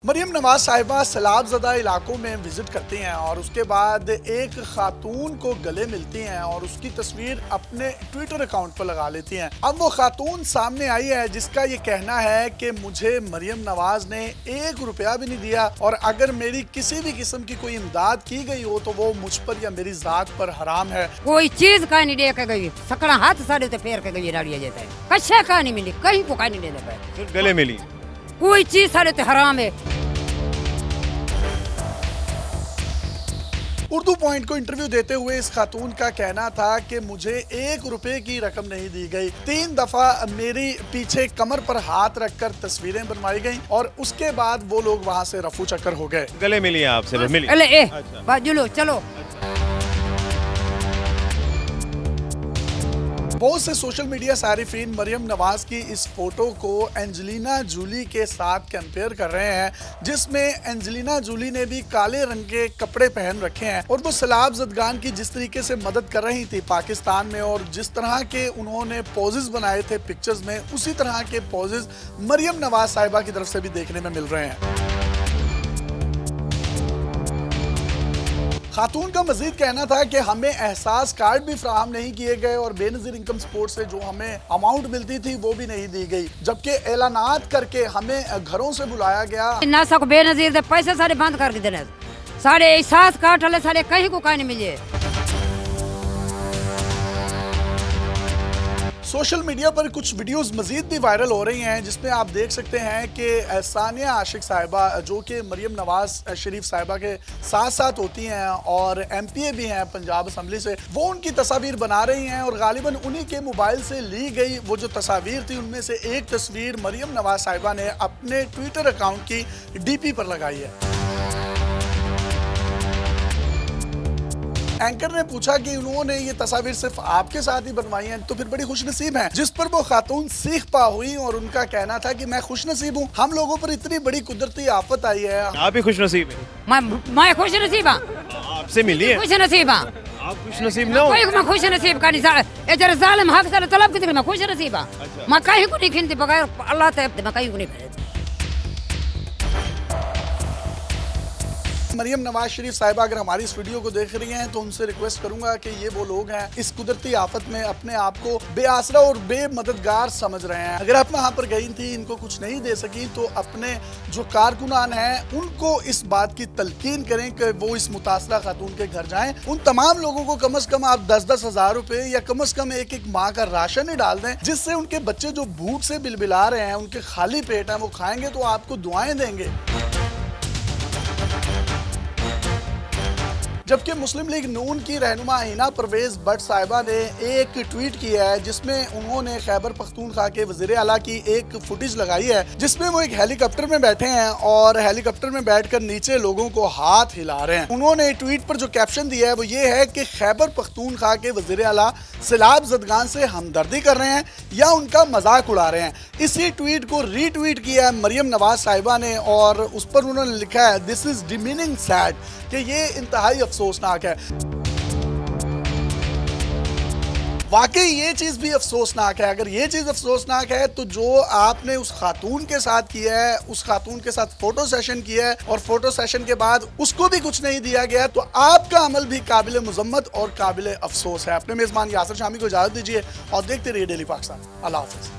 मरियम नवाज साहिबा सैलाबज़दा इलाकों में विजिट करती हैं और उसके बाद एक खातून को गले मिलती हैं और उसकी तस्वीर अपने ट्विटर अकाउंट पर लगा लेती हैं। अब वो खातून सामने आई है जिसका ये कहना है कि मुझे मरियम नवाज ने 1 रुपया भी नहीं दिया और अगर मेरी किसी भी किस्म की कोई इमदाद की गई हो तो वो मुझ पर या मेरी जात पर हराम है। कोई चीज का नहीं दे के गई, सकड़ा हाथ साड़े तो फेर के गई नाड़िया जैसा है, कच्चा का नहीं मिली, कहीं को का नहीं दे पाए, सिर्फ गले मिली। कोई चीज सारे तो हराम है। उर्दू पॉइंट को इंटरव्यू देते हुए इस खातून का कहना था कि मुझे 1 रुपए की रकम नहीं दी गई। 3 दफा मेरी पीछे कमर पर हाथ रखकर तस्वीरें बनवाई गईं और उसके बाद वो लोग वहां से रफू चक्कर हो गए। गले मिली आपसे मिली। अरे अच्छा। चलो चलो। बहुत से सोशल मीडिया सारिफीन मरियम नवाज की इस फोटो को एंजेलिना जूली के साथ कंपेयर कर रहे हैं, जिसमें एंजेलिना जूली ने भी काले रंग के कपड़े पहन रखे हैं और वो सैलाब ज़दगान की जिस तरीके से मदद कर रही थी पाकिस्तान में और जिस तरह के उन्होंने पोजेस बनाए थे पिक्चर्स में, उसी तरह के पोजेस मरियम नवाज साहिबा की तरफ से भी देखने में मिल रहे हैं। खातून का मजीद कहना था कि हमें एहसास कार्ड भी फराहम नहीं किए गए और बेनजीर इनकम सपोर्ट से जो हमें अमाउंट मिलती थी वो भी नहीं दी गई, जबकि ऐलानात करके हमें घरों से बुलाया गया। नासा को बेनजीर दे पैसे सारे बंद कर देने, सारे एहसास कार्ड वाले सारे कहीं को का नहीं मिले। सोशल मीडिया पर कुछ वीडियोस मजीद भी वायरल हो रही हैं जिसमें आप देख सकते हैं कि सानिया आशिक साहिबा जो कि मरियम नवाज शरीफ साहिबा के साथ साथ होती हैं और MPA भी हैं पंजाब असम्बली से, वो उनकी तस्वीर बना रही हैं और गालिबन उन्हीं के मोबाइल से ली गई वो जो तस्वीर थी उनमें से एक तस्वीर मरियम नवाज साहिबा ने अपने ट्विटर अकाउंट की DP पर लगाई है। एंकर ने पूछा कि उन्होंने ये तस्वीर सिर्फ आपके साथ ही बनवाई है तो फिर बड़ी खुशनसीब हैं, जिस पर वो खातून सीख पा हुई और उनका कहना था कि मैं खुशनसीब हूँ, हम लोगों पर इतनी बड़ी कुदरती आफत आई है। आप ही खुशनसीब हैं। मैं खुश नसीब हूँ, आपसे मिली है। खुश नसीब हूँ। आप खुशनसीब ना हो। मैं खुश नसीब का नहीं, ये जरा जालिम हक सारे तलब की मैं खुश नसीब हूँ। अच्छा। मैं कहीं को नहीं खिलती बगैर अल्लाह ते मैं कहीं को नहीं। मरियम नवाज शरीफ साहिबा अगर हमारी इस वीडियो को देख रही हैं तो उनसे रिक्वेस्ट करूंगा कि ये वो लोग हैं इस कुदरती आफत में अपने आप को बेआसरा और बेमददगार समझ रहे हैं। अगर आप वहां पर गई थी, इनको कुछ नहीं दे सकी तो अपने जो कारकुनान हैं उनको इस बात की तलकीन करें कि वो इस मुतासरा खातून के घर जाएं। उन तमाम लोगों को कम से कम आप 10-10 हज़ार रुपए या कम से कम एक माह का राशन ही डाल दें, जिससे उनके बच्चे जो भूख से बिलबिला रहे हैं, उनके खाली पेट हैं, वो खाएंगे तो आपको दुआएं देंगे। जबकि मुस्लिम लीग नून की रहनुमा हिना परवेज भट्ट साहिबा ने एक ट्वीट किया है जिसमें उन्होंने खैबर पख्तूनख्वा के वज़ीर आला की एक फुटेज लगाई है जिसमें वो एक हेलीकॉप्टर में बैठे हैं और हेलीकॉप्टर में बैठकर नीचे लोगों को हाथ हिला रहे हैं। उन्होंने ट्वीट पर जो कैप्शन दिया है वो ये है कि खैबर पख्तूनख्वा के वज़ीर आला सैलाब ज़दगान से हमदर्दी कर रहे हैं या उनका मजाक उड़ा रहे हैं। इसी ट्वीट को रीट्वीट किया है मरियम नवाज साहिबा ने और उस पर उन्होंने लिखा है दिस इज डिमीनिंग सैड, कि ये इंतहाई अफसोसनाक है। वाकई ये चीज भी अफसोसनाक है। अगर ये चीज अफसोसनाक है तो जो आपने उस खातून के साथ किया है, उस खातून के साथ फोटो सेशन किया है और फोटो सेशन के बाद उसको भी कुछ नहीं दिया गया, तो आपका अमल भी काबिल मुजम्मत और काबिल अफसोस है। अपने मेजबान यासिर शामी को इजाजत दीजिए और देखते रहिए डेली पाकिस्तान। अल्लाह हाफिज।